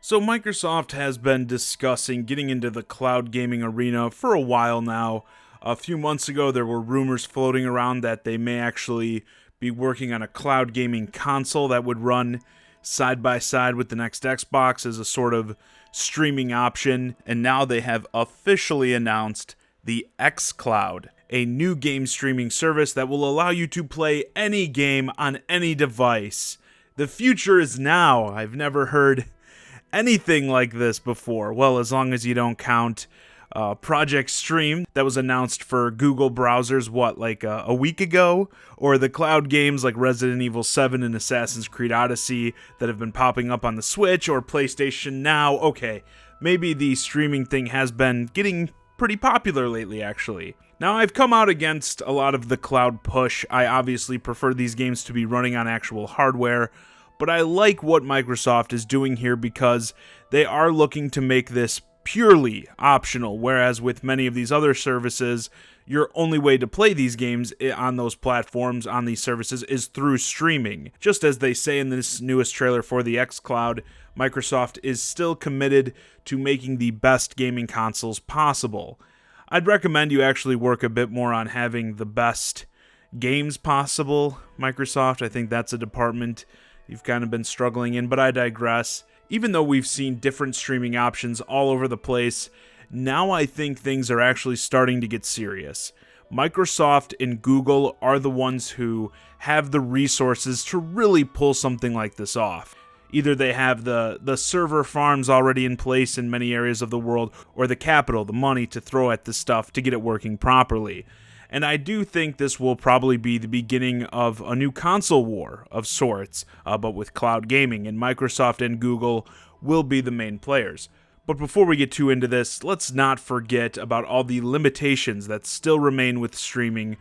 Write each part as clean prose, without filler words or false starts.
So Microsoft has been discussing getting into the cloud gaming arena for a while now. A few months ago, there were rumors floating around that they may actually be working on a cloud gaming console that would run side by side with the next Xbox as a sort of streaming option. And now they have officially announced the xCloud, a new game streaming service that will allow you to play any game on any device. The future is now. I've never heard anything like this before. Well, as long as you don't count Project Stream that was announced for Google browsers, a week ago? Or the cloud games like Resident Evil 7 and Assassin's Creed Odyssey that have been popping up on the Switch or PlayStation Now. Okay, maybe the streaming thing has been getting pretty popular lately, actually. Now, I've come out against a lot of the cloud push. I obviously prefer these games to be running on actual hardware, but I like what Microsoft is doing here because they are looking to make this purely optional, whereas with many of these other services, your only way to play these games on those platforms, on these services, is through streaming. Just as they say in this newest trailer for the xCloud, Microsoft is still committed to making the best gaming consoles possible. I'd recommend you actually work a bit more on having the best games possible, Microsoft. I think that's a department you've kind of been struggling in, but I digress. Even though we've seen different streaming options all over the place, now I think things are actually starting to get serious. Microsoft and Google are the ones who have the resources to really pull something like this off. Either they have the server farms already in place in many areas of the world, or the capital, the money to throw at this stuff to get it working properly. And I do think this will probably be the beginning of a new console war of sorts, but with cloud gaming, and Microsoft and Google will be the main players. But before we get too into this, let's not forget about all the limitations that still remain with streaming.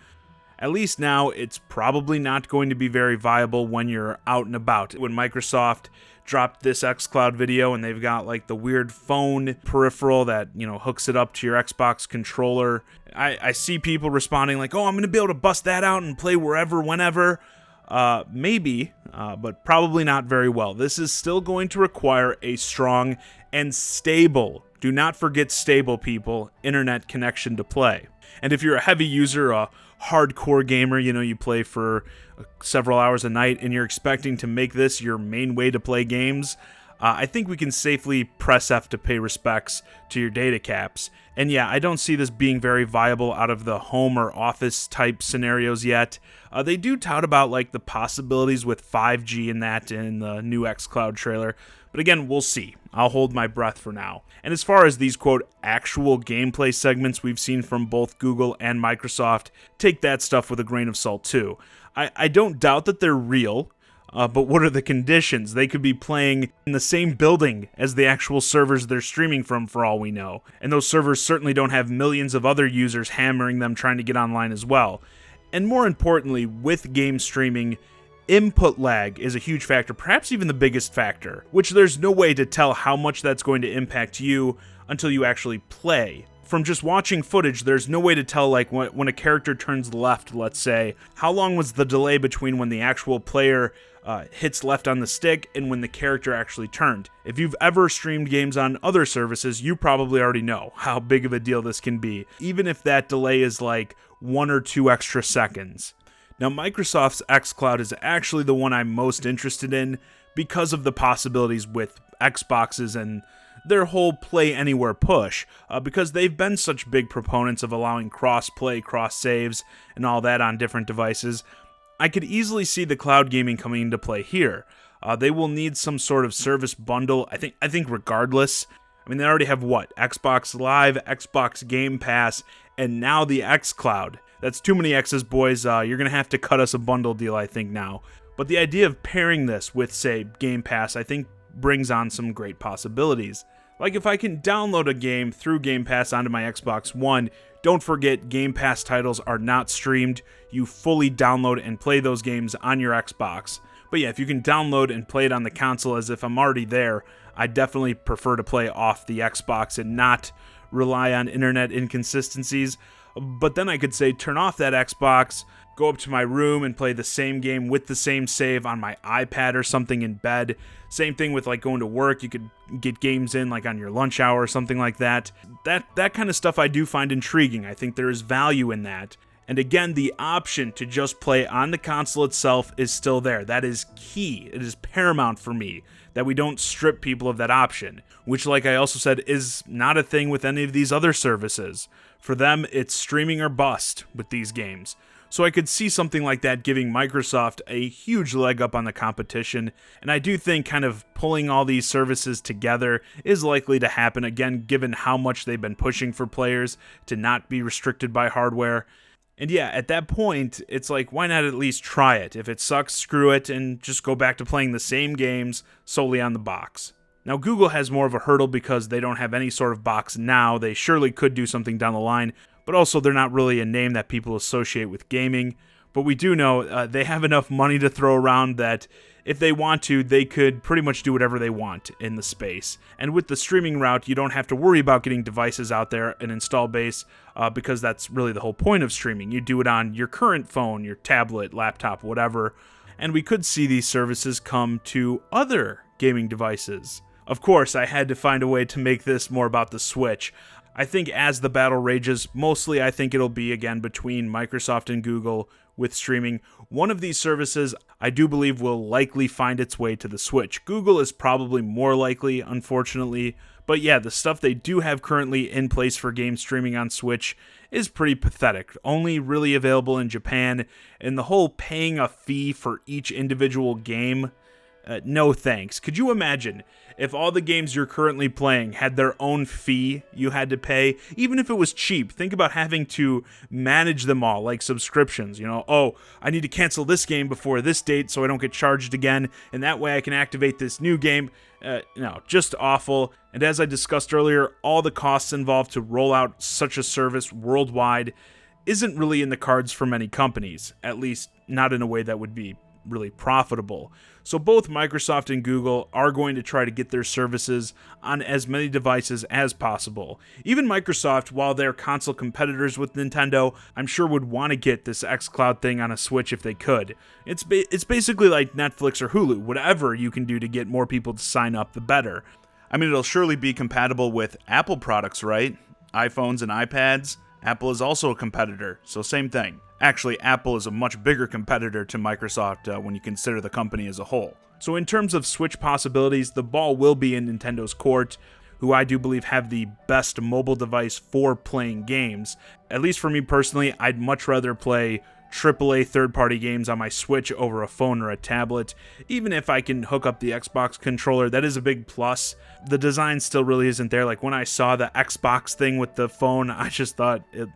At least now, it's probably not going to be very viable when you're out and about. When Microsoft dropped this xCloud video and they've got like the weird phone peripheral that, hooks it up to your Xbox controller, I see people responding like, oh, I'm going to be able to bust that out and play wherever, whenever. Maybe, but probably not very well. This is still going to require a strong and stable, do not forget stable, people, internet connection to play. And if you're a heavy user, a hardcore gamer, you play for several hours a night and you're expecting to make this your main way to play games, I think we can safely press F to pay respects to your data caps. And yeah, I don't see this being very viable out of the home or office type scenarios yet. They do tout about like the possibilities with 5G and that in the new xCloud trailer. But again, we'll see. I'll hold my breath for now. And as far as these, quote, actual gameplay segments we've seen from both Google and Microsoft, take that stuff with a grain of salt too. I don't doubt that they're real, but what are the conditions? They could be playing in the same building as the actual servers they're streaming from for all we know. And those servers certainly don't have millions of other users hammering them trying to get online as well. And more importantly, with game streaming, input lag is a huge factor, perhaps even the biggest factor, which there's no way to tell how much that's going to impact you until you actually play. From just watching footage, there's no way to tell, like, when a character turns left, let's say, how long was the delay between when the actual player hits left on the stick and when the character actually turned. If you've ever streamed games on other services, you probably already know how big of a deal this can be, even if that delay is like 1 or 2 extra seconds. Now, Microsoft's xCloud is actually the one I'm most interested in because of the possibilities with Xboxes and their whole play anywhere push, because they've been such big proponents of allowing cross-play, cross-saves, and all that on different devices. I could easily see the cloud gaming coming into play here. They will need some sort of service bundle, I think regardless. I mean, they already have Xbox Live, Xbox Game Pass, and now the xCloud. That's too many X's, boys. You're going to have to cut us a bundle deal, I think, now. But the idea of pairing this with, say, Game Pass, I think brings on some great possibilities. Like if I can download a game through Game Pass onto my Xbox One, don't forget Game Pass titles are not streamed. You fully download and play those games on your Xbox. But yeah, if you can download and play it on the console as if I'm already there, I definitely prefer to play off the Xbox and not rely on internet inconsistencies. But then I could say turn off that Xbox, go up to my room and play the same game with the same save on my iPad or something in bed. Same thing with like going to work. You could get games in like on your lunch hour or something like that. That kind of stuff I do find intriguing. I think there is value in that. And again, the option to just play on the console itself is still there. That is key. It is paramount for me that we don't strip people of that option, which, like I also said, is not a thing with any of these other services. For them, it's streaming or bust with these games. So I could see something like that giving Microsoft a huge leg up on the competition, and I do think kind of pulling all these services together is likely to happen, again, given how much they've been pushing for players to not be restricted by hardware. And yeah, at that point, it's like, why not at least try it? If it sucks, screw it, and just go back to playing the same games solely on the box. Now, Google has more of a hurdle because they don't have any sort of box now. They surely could do something down the line, but also they're not really a name that people associate with gaming. But we do know they have enough money to throw around that if they want to, they could pretty much do whatever they want in the space. And with the streaming route, you don't have to worry about getting devices out there, an install base, because that's really the whole point of streaming. You do it on your current phone, your tablet, laptop, whatever. And we could see these services come to other gaming devices. Of course, I had to find a way to make this more about the Switch. I think as the battle rages, mostly I think it'll be again between Microsoft and Google with streaming. One of these services I do believe will likely find its way to the Switch. Google is probably more likely, unfortunately. But yeah, the stuff they do have currently in place for game streaming on Switch is pretty pathetic. Only really available in Japan, and the whole paying a fee for each individual game, no thanks. Could you imagine if all the games you're currently playing had their own fee you had to pay, even if it was cheap? Think about having to manage them all, like subscriptions. You know, oh, I need to cancel this game before this date so I don't get charged again, and that way I can activate this new game. No, just awful. And as I discussed earlier, all the costs involved to roll out such a service worldwide isn't really in the cards for many companies, at least not in a way that would be really profitable. So both Microsoft and Google are going to try to get their services on as many devices as possible. Even Microsoft, while they're console competitors with Nintendo, I'm sure would want to get this xCloud thing on a Switch if they could. It's basically like Netflix or Hulu. Whatever you can do to get more people to sign up, the better. I mean, it'll surely be compatible with Apple products, right? iPhones and iPads. Apple is also a competitor, so same thing. Actually, Apple is a much bigger competitor to Microsoft when you consider the company as a whole. So in terms of Switch possibilities, the ball will be in Nintendo's court, who I do believe have the best mobile device for playing games. At least for me personally, I'd much rather play AAA third-party games on my Switch over a phone or a tablet. Even if I can hook up the Xbox controller, that is a big plus. The design still really isn't there. Like when I saw the Xbox thing with the phone, I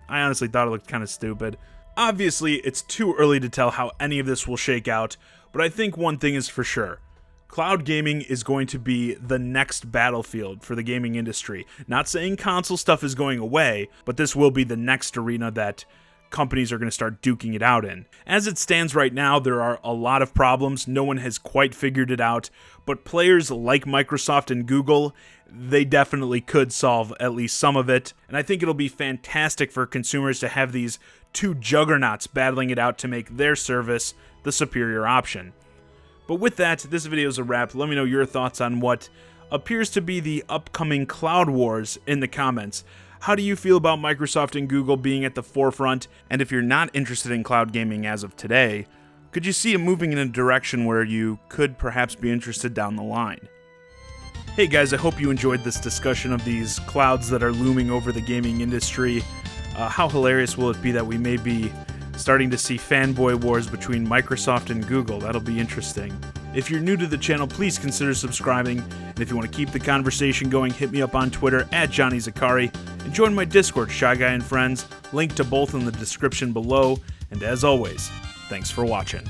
honestly thought it looked kind of stupid. Obviously, it's too early to tell how any of this will shake out, but I think one thing is for sure. Cloud gaming is going to be the next battlefield for the gaming industry. Not saying console stuff is going away, but this will be the next arena that companies are going to start duking it out in. As it stands right now, there are a lot of problems. No one has quite figured it out, but players like Microsoft and Google, they definitely could solve at least some of it. And I think it'll be fantastic for consumers to have these two juggernauts battling it out to make their service the superior option. But with that, this video is a wrap. Let me know your thoughts on what appears to be the upcoming cloud wars in the comments. How do you feel about Microsoft and Google being at the forefront? And if you're not interested in cloud gaming as of today, could you see it moving in a direction where you could perhaps be interested down the line? Hey guys, I hope you enjoyed this discussion of these clouds that are looming over the gaming industry. How hilarious will it be that we may be starting to see fanboy wars between Microsoft and Google? That'll be interesting. If you're new to the channel, please consider subscribing. And if you want to keep the conversation going, hit me up on Twitter @JohnnyZakari and join my Discord, Shy Guy and Friends. Link to both in the description below. And as always, thanks for watching.